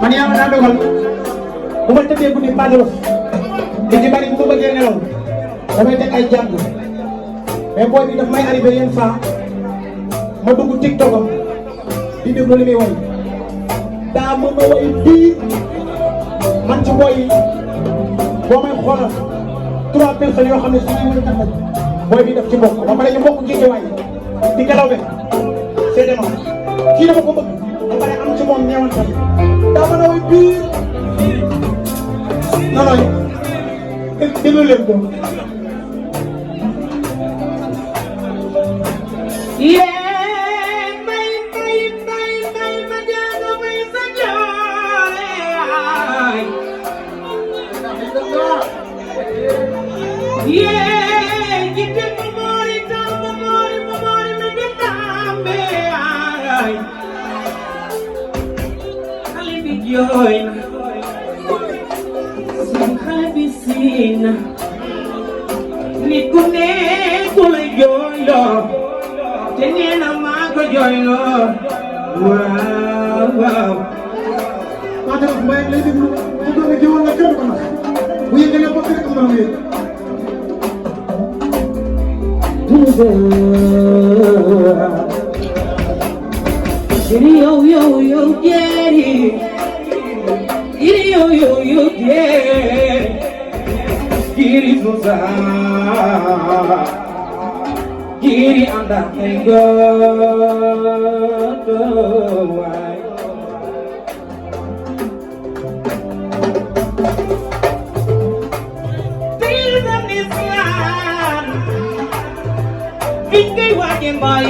man yaa ma daa dogal bu ma tëddee guddi passé wax li ci bari bu ma bëggee nelaw damay teg ay jàng mais booy bi daf may arrivé yenn saa ma dugg TikTok am di déglu li muy way daa mën a way biir man ci booy yi boo may xoolal 3 personnes yoo xam ne suñuy waykat lañ booy bi daf ci bokk ba pare ñu bokk ci waay di gelaw be c'est dema kii dama ko bëgg ba pare am ci moom ñeewantal daa mën a way biir non non déglu leen ko. nit ku nekk la jooyloo te nee na maa ko jooyloo waaw waaw. Pathé Raf Mbaye lay déglu bu doon jëwoon la kenn ko nax bu yëgalee bopp rek am na lu yëg. Giri yow yow yow Jerry, giri yow yow yow Jerry, giri Musa, giri anda ego. Bingai wajen boy,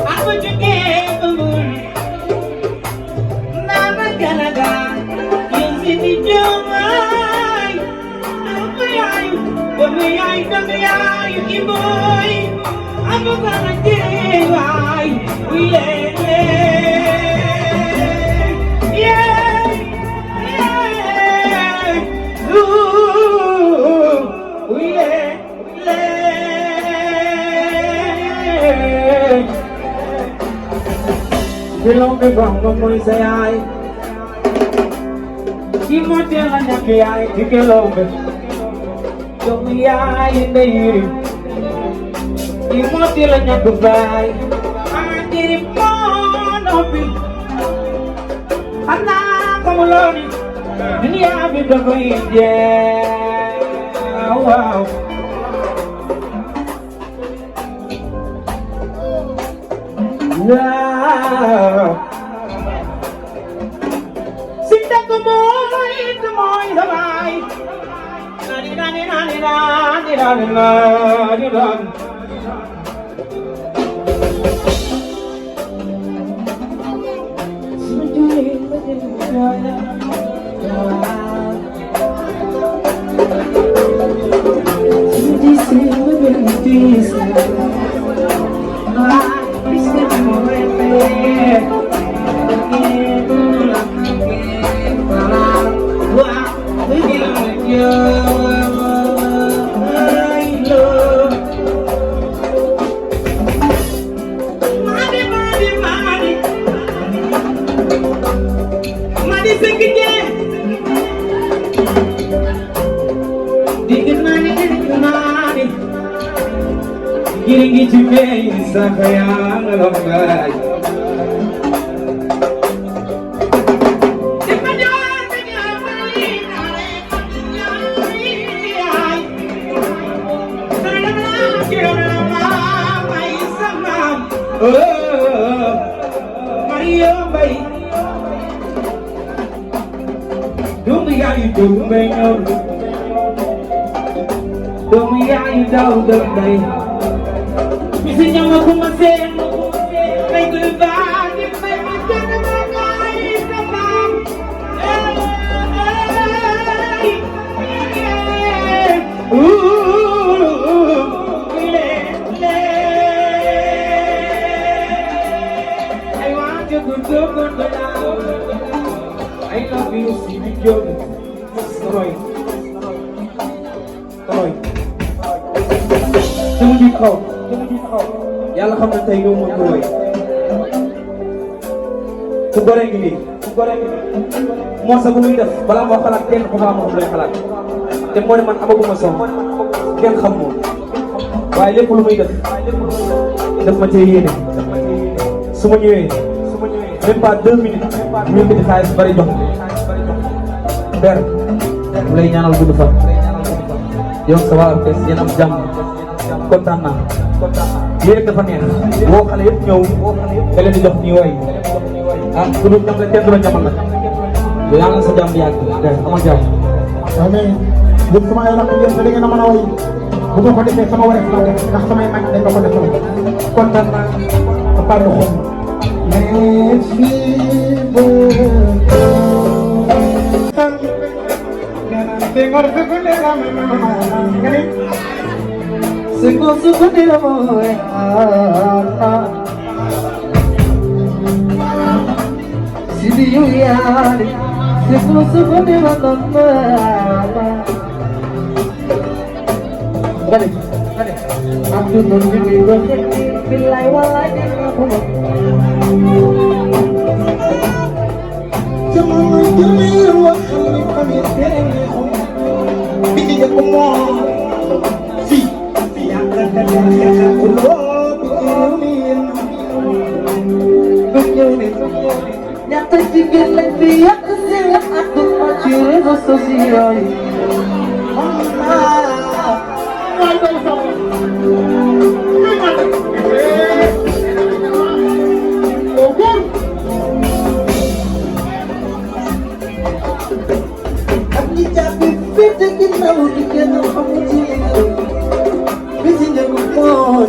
aku juga belum. Nama Canada, yang sini jomai. Kami ay iboy, aku sana jewai, Belong ke bang ngomong saya, Kimo jangan nyaki ay dikelong. Dumiyain diri, imotilanya goodbye. Diri monopi, anak kamuloni, dunia beda beda. Wow. Nah, sinta kumoy sabay. Giringi cimei sakayang lombai. Maria bay, dunia itu menyor, dunia itu damai. Isinya aku masih, baik lebih I love you, see me go. Sorry. Jangan dikau. Yàlla xam na tey ñoo mën ko woy ku gore ngi nii moo sa bu muy def balaa moo xalaat kenn ku ma am lay xalaat te moo ne man amaguma son kenn xam moom waaye lépp lu muy def ma cee yéene su ma ñëwee même pas 2 minutes ñu ngi xaalis bari jox ber mu lay ñaanal gudd fan yow sa waa orchestre yéen am jàmm kontaan naa lii rek dafa neex woo xale yëpp ñëw nga leen di jox ñuy woy ah ku dul ñam la kenn du la ñamal nag yàlla na sa jàmm yàgg amal jàmm waaw mais yéen sama ay rakk ngeen te da ngeen a mën a woy bu ma ko defee sama wareef la def ndax samay mag dañ ma ko defal kontaan naa ba pare xol merci Nyata jigéen lañ fi yàq si la àdduna ci réseaux sociaux yi. ak ñi jàpp fii te ginnaaw di kenn xamu ci bi ci njëkk mooy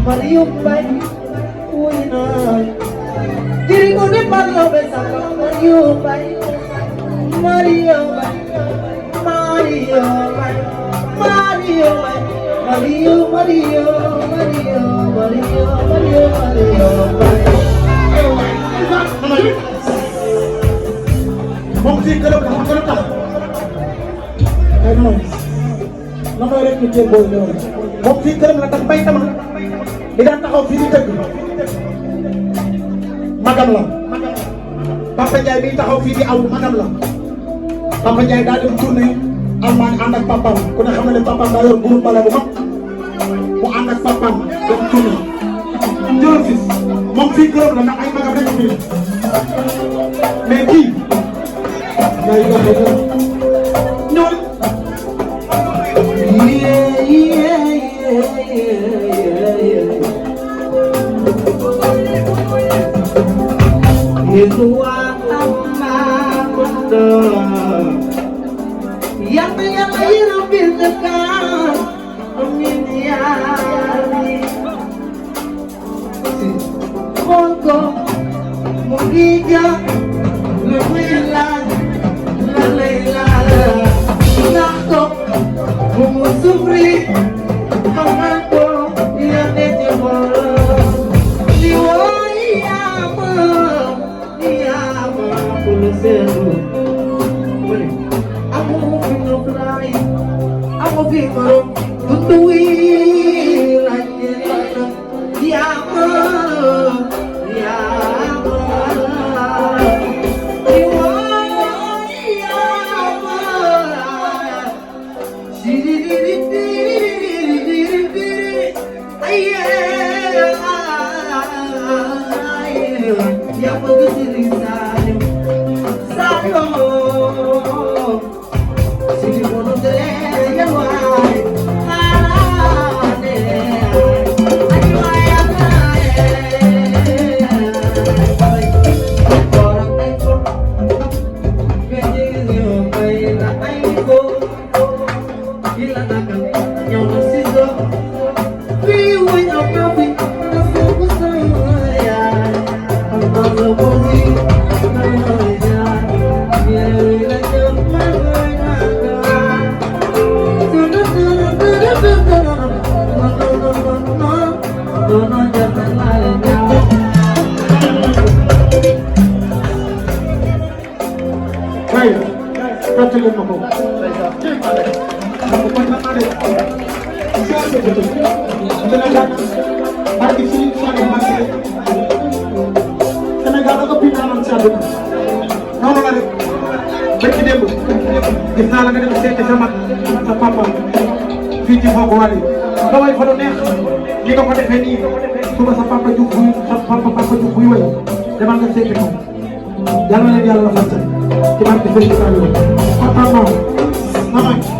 Mario Bay, uy no. Dirigo de Pablo besando Mario Bay, Mario Bay, Mario Bay, Mario Bay, Mario Mario Mario Mario Mario Mario Bay. moom fii këram la xam nga lu tax ay moom na koy rek ñu téye booy ñëw moom fii këram la tax bay tama di daan taxaw fii di tëgg magam la Papa Ndiaye bi taxaw fii di aw magam la Papa Ndiaye daa dem tournée Allemagne ànd ak papam ku ne xam na ne papam daa yor groupe bale bu mag mu ànd ak papam dem tournée jël fis moom fii këram la ndax ay magam rek fii mais kii yaa ngi doon ñëw Dee dee dee dee dee. Sénégal barki Serigne Saliou Mbacké Sénégal da ko pinaanan si àdduna noonu la rek ba ci démb gis naa la nga dem seeti sa mag sa papa fii ci Foko Wally nga way fa lu neex li nga ko defee nii suba sa papa jug buy buy way demal nga seeti ko yàlla na leen yàlla la fàtte ci barke Serigne Saliou papa moom